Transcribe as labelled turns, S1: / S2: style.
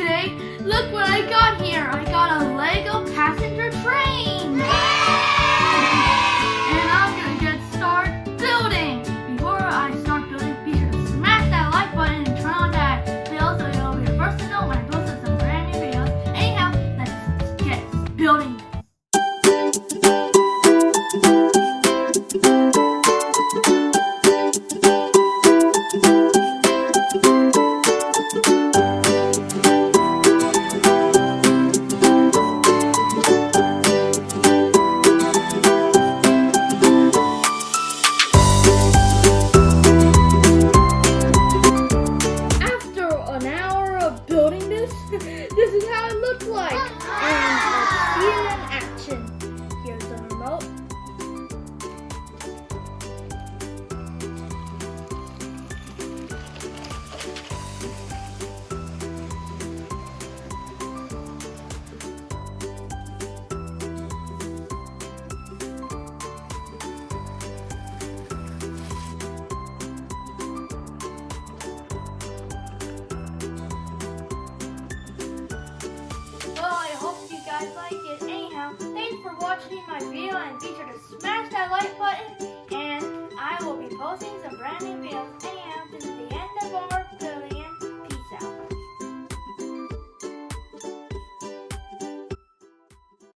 S1: today. Look what I got here. I got a Lego passenger train. And I'm gonna get started building. Before I start building, be sure to smash that like button and turn on that bell so you'll be the first to know when I post some brand new videos. Anyhow, let's get building. Building this is how it looks like, and let's see it in action. Here's the remote. Guys like it. Anyhow, thanks for watching my video and be sure to smash that like button and I will be posting some brand new videos.